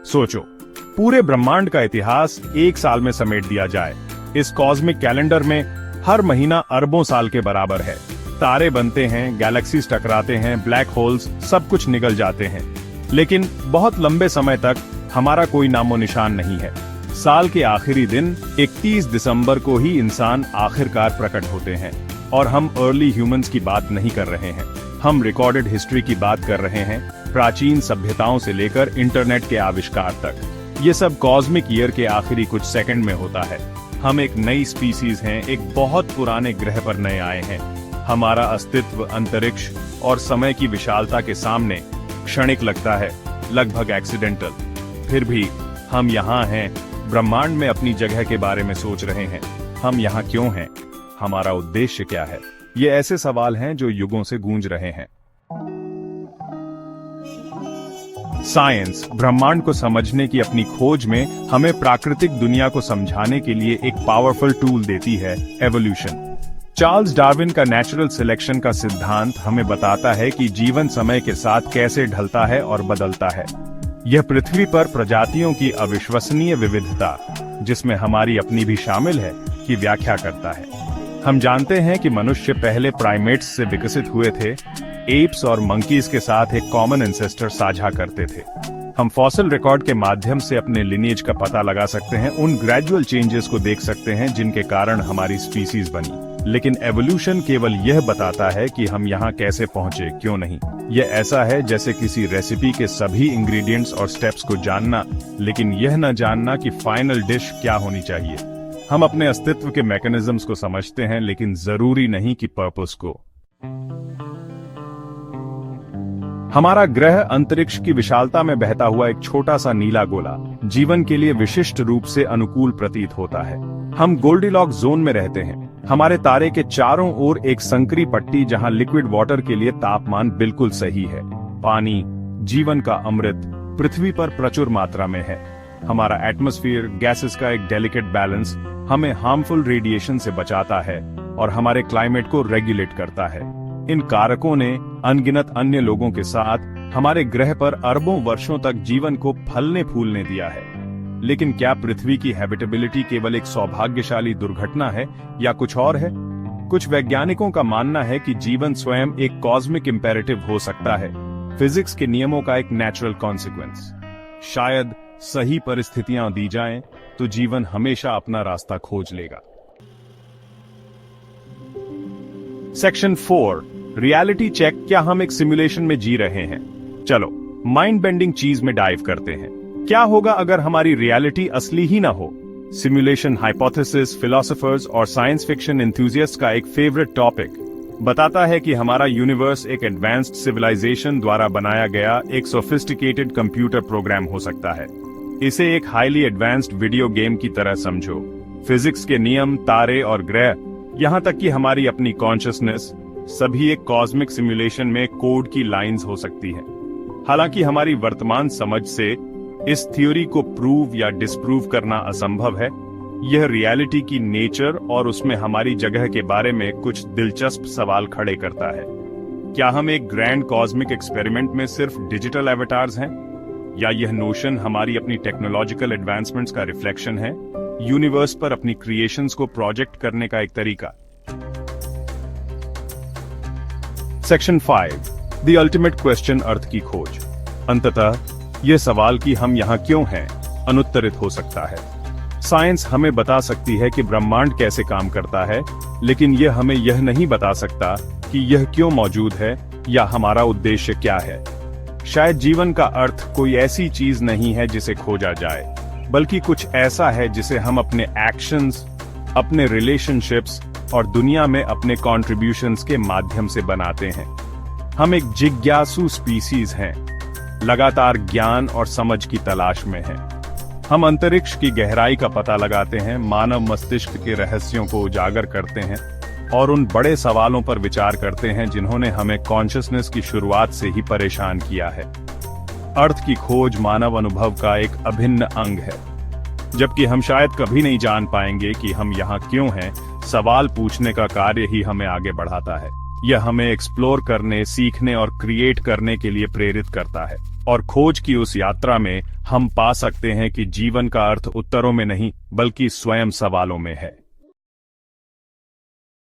सोचो, पूरे ब्रह्मांड का इतिहास एक साल में समेट दिया जाए। इस कॉस्मिक कैलेंडर में हर महीना अरबों साल के बराबर है। तारे बनते हैं, गैलेक्सीज टकराते हैं, ब्लैक होल्स, सब कुछ निगल जाते हैं, लेकिन बहुत लंबे समय तक हमारा कोई नामो निशान नहीं है। साल के आखिरी दिन 31 दिसंबर को ही इंसान आखिरकार प्रकट होते हैं, और हम अर्ली ह्यूमंस की बात नहीं कर रहे हैं। हम रिकॉर्डेड हिस्ट्री की बात कर रहे हैं, प्राचीन सभ्यताओं से लेकर इंटरनेट के आविष्कार तक। ये सब कॉस्मिक ईयर के आखिरी कुछ सेकंड में होता है। हम एक नई स्पीसीज हैं, एक बहुत पुराने ग्रह पर नए आए हैं। हमारा अस्तित्व अंतरिक्ष और समय की विशालता के सामने क्षणिक लगता है, लगभग एक्सीडेंटल। फिर भी हम यहाँ हैं, ब्रह्मांड में अपनी जगह के बारे में सोच रहे हैं। हम यहाँ क्यों हैं? हमारा उद्देश्य क्या है? ये ऐसे सवाल हैं जो युगों से गूंज रहे हैं। साइंस ब्रह्मांड को समझने की अपनी खोज में हमें प्राकृतिक दुनिया को समझाने के लिए एक पावरफुल टूल देती है, एवोल्यूशन। चार्ल्स डार्विन का नेचुरल सिलेक्शन का सिद्धांत हमें बताता है कि जीवन समय के साथ कैसे ढलता है और बदलता है। यह पृथ्वी पर प्रजातियों की अविश्वसनीय विविधता, जिसमें हमारी अपनी भी शामिल है, की व्याख्या करता है। हम जानते हैं कि मनुष्य पहले प्राइमेट्स से विकसित हुए थे। एप्स और मंकीज के साथ एक कॉमन एंसेस्टर साझा करते थे। हम फॉसिल रिकॉर्ड के माध्यम से अपने लिनिएज का पता लगा सकते हैं, उन ग्रेजुअल चेंजेस को देख सकते हैं जिनके कारण हमारी स्पीसीज बनी। लेकिन एवोल्यूशन केवल यह बताता है कि हम यहाँ कैसे पहुंचे, क्यों नहीं। यह ऐसा है जैसे किसी रेसिपी के सभी इंग्रेडिएंट्स और स्टेप्स को जानना, लेकिन यह न जानना कि फाइनल डिश क्या होनी चाहिए। हम अपने अस्तित्व के मैकेनिज्म्स को समझते हैं, लेकिन जरूरी नहीं कि पर्पस को। हमारा ग्रह अंतरिक्ष की विशालता में बहता हुआ एक छोटा सा नीला गोला जीवन के लिए विशिष्ट रूप से अनुकूल प्रतीत होता है। हम गोल्डीलॉक्स जोन में रहते हैं। हमारे तारे के चारों ओर एक संकरी पट्टी, जहां लिक्विड वाटर के लिए तापमान बिल्कुल सही है। पानी, जीवन का अमृत, पृथ्वी पर प्रचुर मात्रा में है। हमारा एटमॉस्फेयर, गैसेस का एक डेलिकेट बैलेंस हमें हार्मफुल रेडिएशन से बचाता है और हमारे क्लाइमेट को रेगुलेट करता है। इन कारकों ने अनगिनत अन्य लोगों के साथ हमारे ग्रह पर अरबों वर्षों तक जीवन को फलने फूलने दिया है। लेकिन क्या पृथ्वी की हैबिटेबिलिटी केवल एक सौभाग्यशाली दुर्घटना है या कुछ और है? कुछ वैज्ञानिकों का मानना है कि जीवन स्वयं एक कॉस्मिक इंपेरेटिव हो सकता है, फिजिक्स के नियमों का एक नेचुरल कॉन्सिक्वेंस। शायद सही परिस्थितियां दी जाएं तो जीवन हमेशा अपना रास्ता खोज लेगा। Section 4, reality check. क्या हम एक सिमुलेशन में जी रहे हैं? चलो माइंड बेंडिंग चीज में डाइव करते हैं। क्या होगा अगर हमारी रियलिटी असली ही ना हो? सिमुलेशन हाइपोथेसिस फिलोसोफर्स और साइंस फिक्शन एंथुसियास्ट का एक फेवरेट टॉपिक। बताता है कि हमारा यूनिवर्स एक एडवांस्ड सिविलाइजेशन द्वारा बनाया गया एक सोफिस्टिकेटेड कंप्यूटर प्रोग्राम हो सकता है। इसे एक हाईली एडवांस्ड वीडियो गेम की तरह समझो। फिजिक्स के नियम, तारे और ग्रह, यहाँ तक कि हमारी अपनी कॉन्शियसनेस, सभी एक कॉस्मिक सिमुलेशन में कोड की लाइंस हो सकती हैं। हालांकि हमारी वर्तमान समझ से इस थ्योरी को प्रूव या डिसप्रूव करना असंभव है। यह रियलिटी की नेचर और उसमें हमारी जगह के बारे में कुछ दिलचस्प सवाल खड़े करता है। क्या हम एक ग्रैंड कॉस्मिक एक्सपेरिमेंट में सिर्फ डिजिटल एवटार्स हैं, या यह नोशन हमारी अपनी टेक्नोलॉजिकल एडवांसमेंट्स का रिफ्लेक्शन है, यूनिवर्स पर अपनी क्रिएशंस को प्रोजेक्ट करने का एक तरीका? सेक्शन 5, द अल्टीमेट क्वेश्चन, अर्थ की खोज। अंततः यह सवाल कि हम यहाँ क्यों हैं अनुत्तरित हो सकता है। साइंस हमें बता सकती है कि ब्रह्मांड कैसे काम करता है, लेकिन यह हमें यह नहीं बता सकता कि यह क्यों मौजूद है या हमारा उद्देश्य क्या है। शायद जीवन का अर्थ कोई ऐसी चीज नहीं है जिसे खोजा जाए, बल्कि कुछ ऐसा है जिसे हम अपने एक्शंस, अपने रिलेशनशिप्स और दुनिया में अपने कॉन्ट्रीब्यूशंस के माध्यम से बनाते हैं। हम एक जिज्ञासु स्पीसीज हैं, लगातार ज्ञान और समझ की तलाश में हैं। हम अंतरिक्ष की गहराई का पता लगाते हैं, मानव मस्तिष्क के रहस्यों को उजागर करते हैं और उन बड़े सवालों पर विचार करते हैं जिन्होंने हमें कॉन्शियसनेस की शुरुआत से ही परेशान किया है। अर्थ की खोज मानव अनुभव का एक अभिन्न अंग है। जबकि हम शायद कभी नहीं जान पाएंगे कि हम यहाँ क्यों हैं, सवाल पूछने का कार्य ही हमें आगे बढ़ाता है। यह हमें एक्सप्लोर करने, सीखने और क्रिएट करने के लिए प्रेरित करता है। और खोज की उस यात्रा में हम पा सकते हैं कि जीवन का अर्थ उत्तरों में नहीं बल्कि स्वयं सवालों में है।